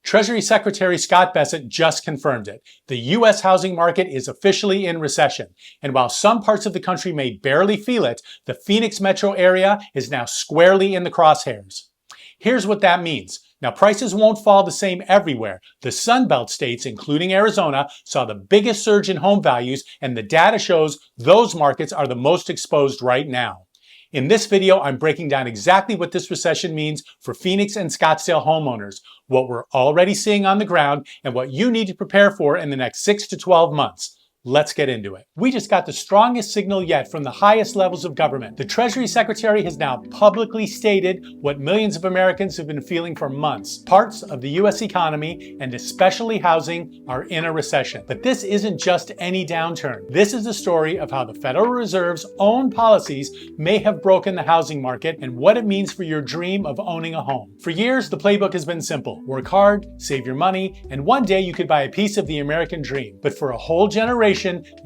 Treasury Secretary Scott Bessent just confirmed it. The U.S. housing market is officially in recession. And while some parts of the country may barely feel it, the Phoenix metro area is now squarely in the crosshairs. Here's what that means. Now, prices won't fall the same everywhere. The Sunbelt states, including Arizona, saw the biggest surge in home values, and the data shows those markets are the most exposed right now. In this video, I'm breaking down exactly what this recession means for Phoenix and Scottsdale homeowners, what we're already seeing on the ground, and what you need to prepare for in the next 6 to 12 months. Let's get into it. We just got the strongest signal yet from the highest levels of government. The Treasury Secretary has now publicly stated what millions of Americans have been feeling for months. Parts of the U.S. economy, and especially housing, are in a recession. But this isn't just any downturn. This is the story of how the Federal Reserve's own policies may have broken the housing market and what it means for your dream of owning a home. For years, the playbook has been simple. Work hard, save your money, and one day you could buy a piece of the American dream. But for a whole generation,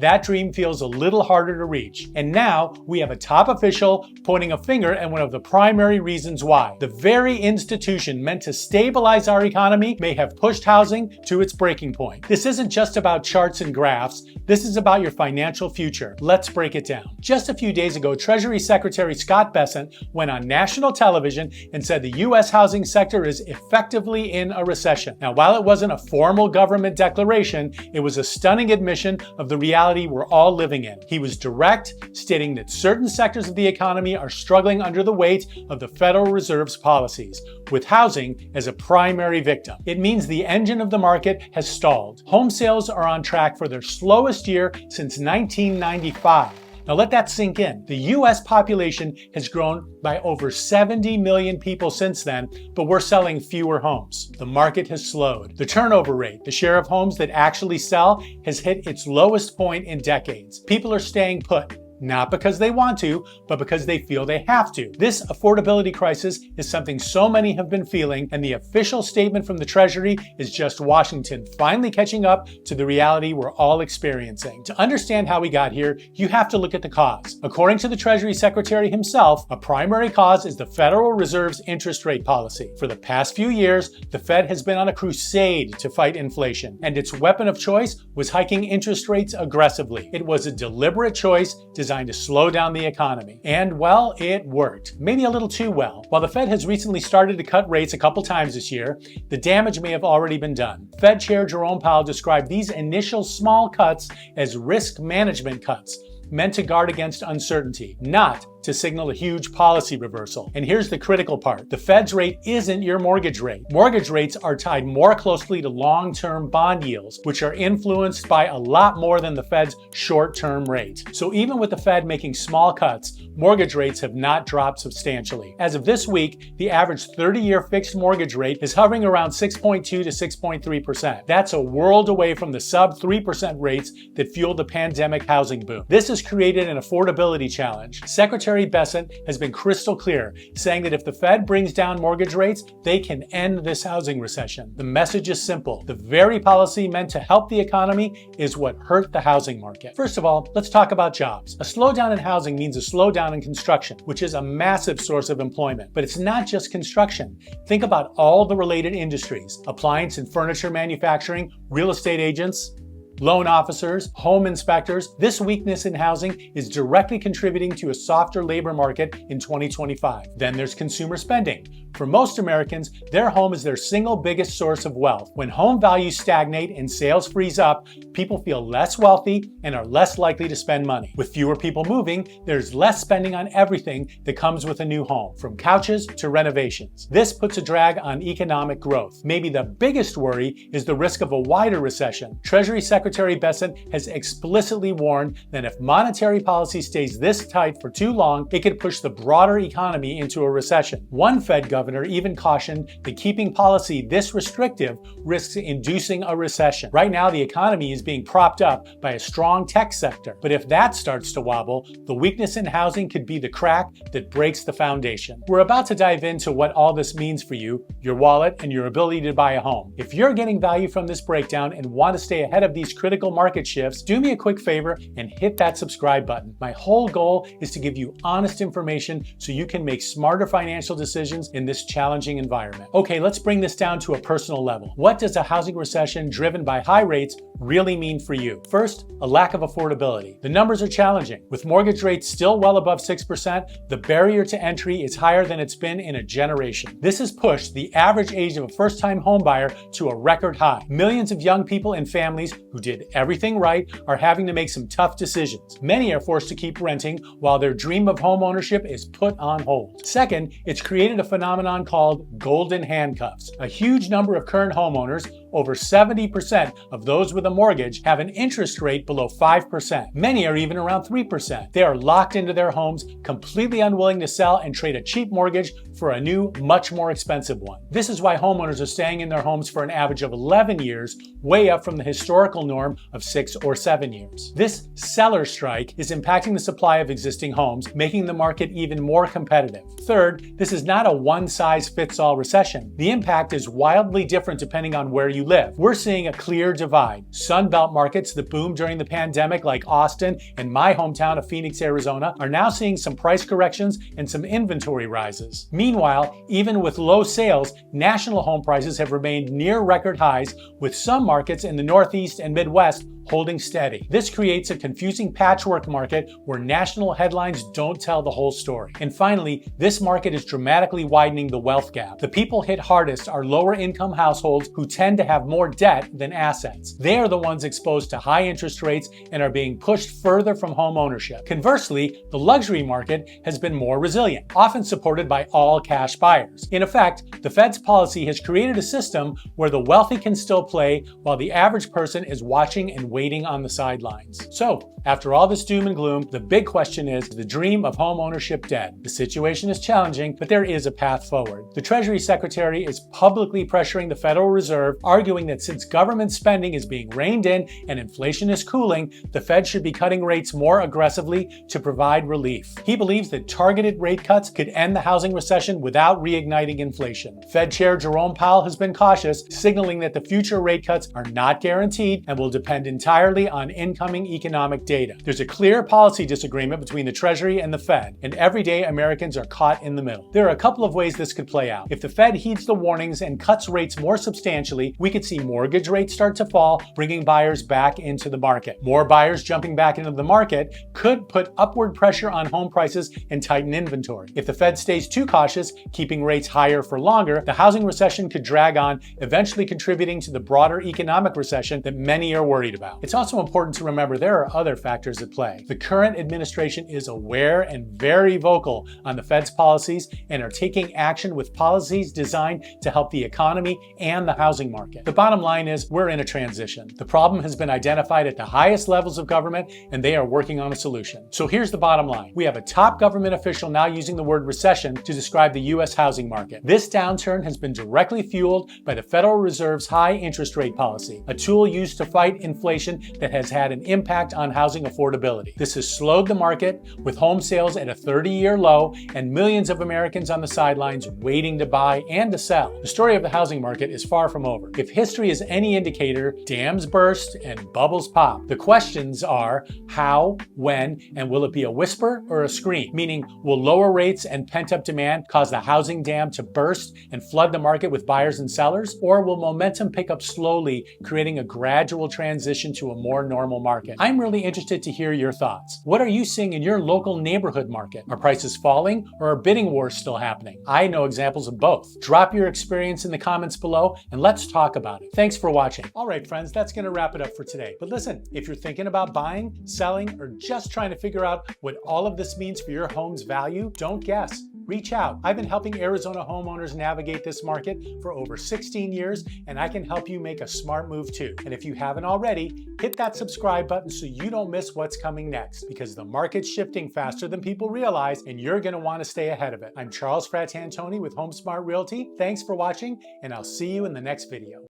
that dream feels a little harder to reach. And now we have a top official pointing a finger at one of the primary reasons why. The very institution meant to stabilize our economy may have pushed housing to its breaking point. This isn't just about charts and graphs. This is about your financial future. Let's break it down. Just a few days ago, Treasury Secretary Scott Bessent went on national television and said the U.S. housing sector is effectively in a recession. Now, while it wasn't a formal government declaration, it was a stunning admission of the reality we're all living in. He was direct, stating that certain sectors of the economy are struggling under the weight of the Federal Reserve's policies, with housing as a primary victim. It means the engine of the market has stalled. Home sales are on track for their slowest year since 1995. Now let that sink in. The U.S. population has grown by over 70 million people since then, but we're selling fewer homes. The market has slowed. The turnover rate, the share of homes that actually sell, has hit its lowest point in decades. People are staying put. Not because they want to, but because they feel they have to. This affordability crisis is something so many have been feeling, and the official statement from the Treasury is just Washington finally catching up to the reality we're all experiencing. To understand how we got here, you have to look at the cause. According to the Treasury Secretary himself, a primary cause is the Federal Reserve's interest rate policy. For the past few years, the Fed has been on a crusade to fight inflation, and its weapon of choice was hiking interest rates aggressively. It was a deliberate choice designed to slow down the economy. And, well, it worked. Maybe a little too well. While the Fed has recently started to cut rates a couple times this year, the damage may have already been done. Fed Chair Jerome Powell described these initial small cuts as risk management cuts, meant to guard against uncertainty, not to signal a huge policy reversal. And here's the critical part. The Fed's rate isn't your mortgage rate. Mortgage rates are tied more closely to long-term bond yields, which are influenced by a lot more than the Fed's short-term rate. So even with the Fed making small cuts, mortgage rates have not dropped substantially. As of this week, the average 30-year fixed mortgage rate is hovering around 6.2 to 6.3%. That's a world away from the sub 3% rates that fueled the pandemic housing boom. This has created an affordability challenge. Secretary Bessent has been crystal clear, saying that if the Fed brings down mortgage rates, they can end this housing recession. The message is simple. The very policy meant to help the economy is what hurt the housing market. First of all, let's talk about jobs. A slowdown in housing means a slowdown in construction, which is a massive source of employment. But it's not just construction. Think about all the related industries: appliance and furniture manufacturing, real estate agents, loan officers, home inspectors. This weakness in housing is directly contributing to a softer labor market in 2025. Then there's consumer spending. For most Americans, their home is their single biggest source of wealth. When home values stagnate and sales freeze up, people feel less wealthy and are less likely to spend money. With fewer people moving, there's less spending on everything that comes with a new home, from couches to renovations. This puts a drag on economic growth. Maybe the biggest worry is the risk of a wider recession. Treasury Secretary Bessent has explicitly warned that if monetary policy stays this tight for too long, it could push the broader economy into a recession. One Fed governor even cautioned that keeping policy this restrictive risks inducing a recession. Right now, the economy is being propped up by a strong tech sector. But if that starts to wobble, the weakness in housing could be the crack that breaks the foundation. We're about to dive into what all this means for you, your wallet, and your ability to buy a home. If you're getting value from this breakdown and want to stay ahead of these critical market shifts, do me a quick favor and hit that subscribe button. My whole goal is to give you honest information so you can make smarter financial decisions in this this challenging environment. Okay, let's bring this down to a personal level. What does a housing recession driven by high rates really mean for you? First, a lack of affordability. The numbers are challenging. With mortgage rates still well above 6%, the barrier to entry is higher than it's been in a generation. This has pushed the average age of a first-time homebuyer to a record high. Millions of young people and families who did everything right are having to make some tough decisions. Many are forced to keep renting while their dream of home ownership is put on hold. Second, it's created a phenomenon called golden handcuffs. A huge number of current homeowners, over 70% of those with a mortgage, have an interest rate below 5%. Many are even around 3%. They are locked into their homes, completely unwilling to sell and trade a cheap mortgage for a new, much more expensive one. This is why homeowners are staying in their homes for an average of 11 years, way up from the historical norm of 6 or 7 years. This seller strike is impacting the supply of existing homes, making the market even more competitive. Third, this is not a one-size-fits-all recession. The impact is wildly different depending on where you live. We're seeing a clear divide. Sunbelt markets that boomed during the pandemic, like Austin and my hometown of Phoenix, Arizona, are now seeing some price corrections and some inventory rises. Meanwhile, even with low sales, national home prices have remained near record highs, with some markets in the Northeast and Midwest holding steady. This creates a confusing patchwork market where national headlines don't tell the whole story. And finally, this market is dramatically widening the wealth gap. The people hit hardest are lower income households who tend to have more debt than assets. They are the ones exposed to high interest rates and are being pushed further from home ownership. Conversely, the luxury market has been more resilient, often supported by all cash buyers. In effect, the Fed's policy has created a system where the wealthy can still play while the average person is watching and waiting on the sidelines. So, after all this doom and gloom, the big question is the dream of home ownership dead? The situation is challenging, but there is a path forward. The Treasury Secretary is publicly pressuring the Federal Reserve, arguing that since government spending is being reined in and inflation is cooling, the Fed should be cutting rates more aggressively to provide relief. He believes that targeted rate cuts could end the housing recession without reigniting inflation. Fed Chair Jerome Powell has been cautious, signaling that the future rate cuts are not guaranteed and will depend entirely on incoming economic data. There's a clear policy disagreement between the Treasury and the Fed, and everyday Americans are caught in the middle. There are a couple of ways this could play out. If the Fed heeds the warnings and cuts rates more substantially, we could see mortgage rates start to fall, bringing buyers back into the market. More buyers jumping back into the market could put upward pressure on home prices and tighten inventory. If the Fed stays too cautious, keeping rates higher for longer, the housing recession could drag on, eventually contributing to the broader economic recession that many are worried about. It's also important to remember there are other factors at play. The current administration is aware and very vocal on the Fed's policies and are taking action with policies designed to help the economy and the housing market. The bottom line is we're in a transition. The problem has been identified at the highest levels of government and they are working on a solution. So here's the bottom line. We have a top government official now using the word recession to describe the U.S. housing market. This downturn has been directly fueled by the Federal Reserve's high interest rate policy, a tool used to fight inflation that has had an impact on housing affordability. This has slowed the market, with home sales at a 30-year low and millions of Americans on the sidelines waiting to buy and to sell. The story of the housing market is far from over. If history is any indicator, dams burst and bubbles pop. The questions are how, when, and will it be a whisper or a scream? Meaning, will lower rates and pent-up demand cause the housing dam to burst and flood the market with buyers and sellers? Or will momentum pick up slowly, creating a gradual transition to a more normal market? I'm really interested to hear your thoughts. What are you seeing in your local neighborhood market? Are prices falling or are bidding wars still happening? I know examples of both. Drop your experience in the comments below and let's talk about it. Thanks for watching. All right, friends, that's going to wrap it up for today. But listen, if you're thinking about buying, selling, or just trying to figure out what all of this means for your home's value, don't guess. Reach out. I've been helping Arizona homeowners navigate this market for over 16 years, and I can help you make a smart move too. And if you haven't already, hit that subscribe button so you don't miss what's coming next, because the market's shifting faster than people realize, and you're going to want to stay ahead of it. I'm Charles Fratantoni with HomeSmart Realty. Thanks for watching, and I'll see you in the next video.